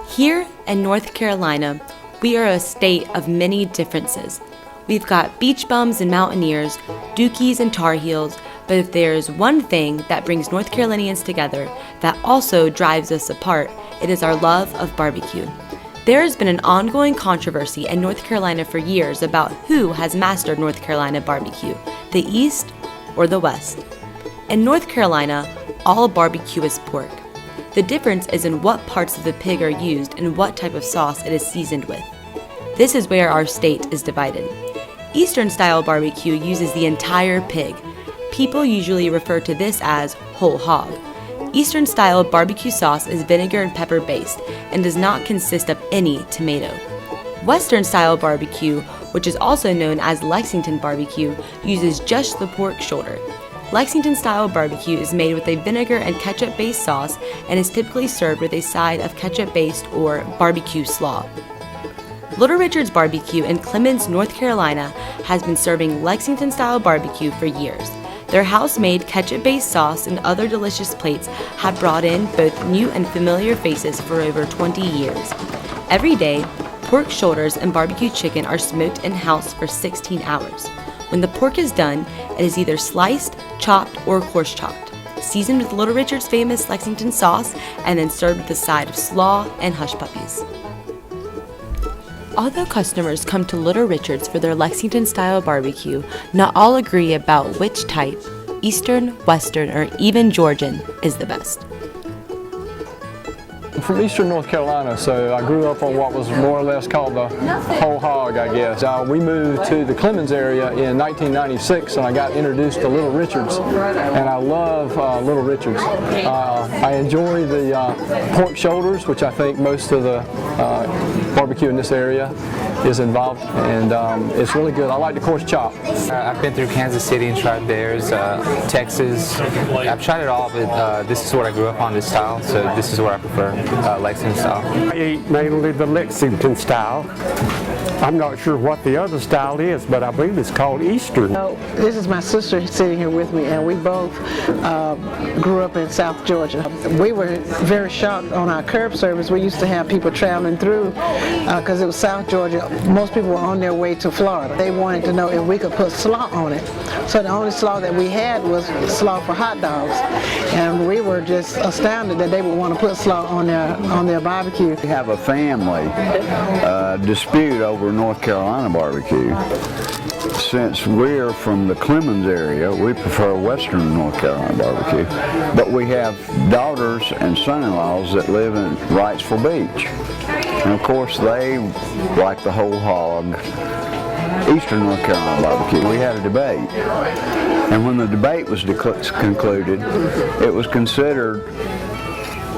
Here in North Carolina, we are a state of many differences. We've got beach bums and mountaineers, Dookies and Tar Heels, but if there's one thing that brings North Carolinians together that also drives us apart, it is our love of barbecue. There has been an ongoing controversy in North Carolina for years about who has mastered North Carolina barbecue, the East or the West. In North Carolina, all barbecue is pork. The difference is in what parts of the pig are used and what type of sauce it is seasoned with. This is where our state is divided. Eastern style barbecue uses the entire pig. People usually refer to this as whole hog. Eastern style barbecue sauce is vinegar and pepper based and does not consist of any tomato. Western style barbecue, which is also known as Lexington barbecue, uses just the pork shoulder. Lexington style barbecue is made with a vinegar and ketchup based sauce and is typically served with a side of ketchup based or barbecue slaw. Little Richard's Barbecue in Clemmons, North Carolina has been serving Lexington style barbecue for years. Their house-made ketchup-based sauce and other delicious plates have brought in both new and familiar faces for over 20 years. Every day, pork shoulders and barbecue chicken are smoked in-house for 16 hours. When the pork is done, it is either sliced, chopped, or coarse chopped, seasoned with Little Richard's famous Lexington sauce, and then served with a side of slaw and hush puppies. Although customers come to Little Richard's for their Lexington-style barbecue, not all agree about which type, Eastern, Western, or even Georgian, is the best. I'm from Eastern North Carolina, so I grew up on what was more or less called the whole hog, I guess. We moved to the Clemmons area in 1996, and I got introduced to Little Richard's, and I love Little Richard's. I enjoy the pork shoulders, which I think most of the barbecue in this area is involved, and it's really good. I like the coarse chop. I've been through Kansas City and tried theirs, Texas. I've tried it all, but this is what I grew up on, this style, so this is what I prefer, Lexington style. I eat mainly the Lexington style. I'm not sure what the other style is, but I believe it's called Eastern. This is my sister sitting here with me, and we both grew up in South Georgia. We were very shocked on our curb service. We used to have people traveling through because it was South Georgia. Most people were on their way to Florida. They wanted to know if we could put slaw on it. So the only slaw that we had was slaw for hot dogs, and we were just astounded that they would want to put slaw on their barbecue. We have a family dispute over North Carolina barbecue. Since we're from the Clemmons area, we prefer Western North Carolina barbecue. But we have daughters and son-in-laws that live in Wrightsville Beach. And of course they like the whole hog Eastern North Carolina barbecue. We had a debate. And when the debate was concluded, it was considered,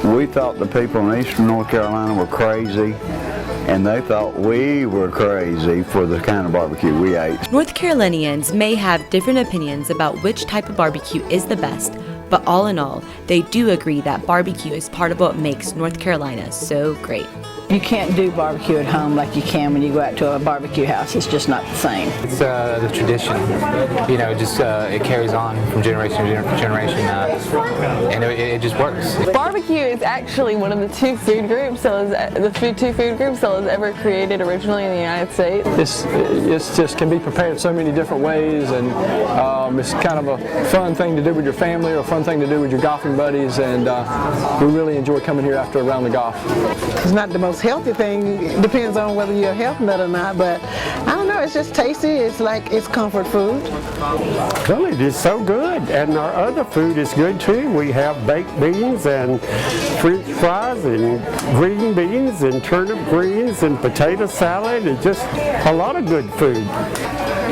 we thought the people in Eastern North Carolina were crazy, and they thought we were crazy for the kind of barbecue we ate. North Carolinians may have different opinions about which type of barbecue is the best, but all in all, they do agree that barbecue is part of what makes North Carolina so great. You can't do barbecue at home like you can when you go out to a barbecue house. It's just not the same. It's the tradition, you know, it carries on from generation to generation, and it just works. Barbecue is actually one of the two food groups that was ever created originally in the United States. It's just can be prepared so many different ways, and it's kind of a fun thing to do with your family or a fun thing to do with your golfing buddies, and we really enjoy coming here after a round of golf. It's not the most healthy thing. It depends on whether you're a health nut or not, but I don't know, it's just tasty. It's comfort food. Well, it is so good, and our other food is good too. We have baked beans and French fries and green beans and turnip greens and potato salad and just a lot of good food.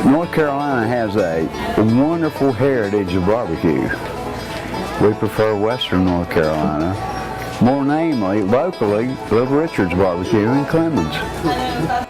North Carolina has a wonderful heritage of barbecue. We prefer Western North Carolina. More namely, locally, Little Richard's Barbecue in Clemmons.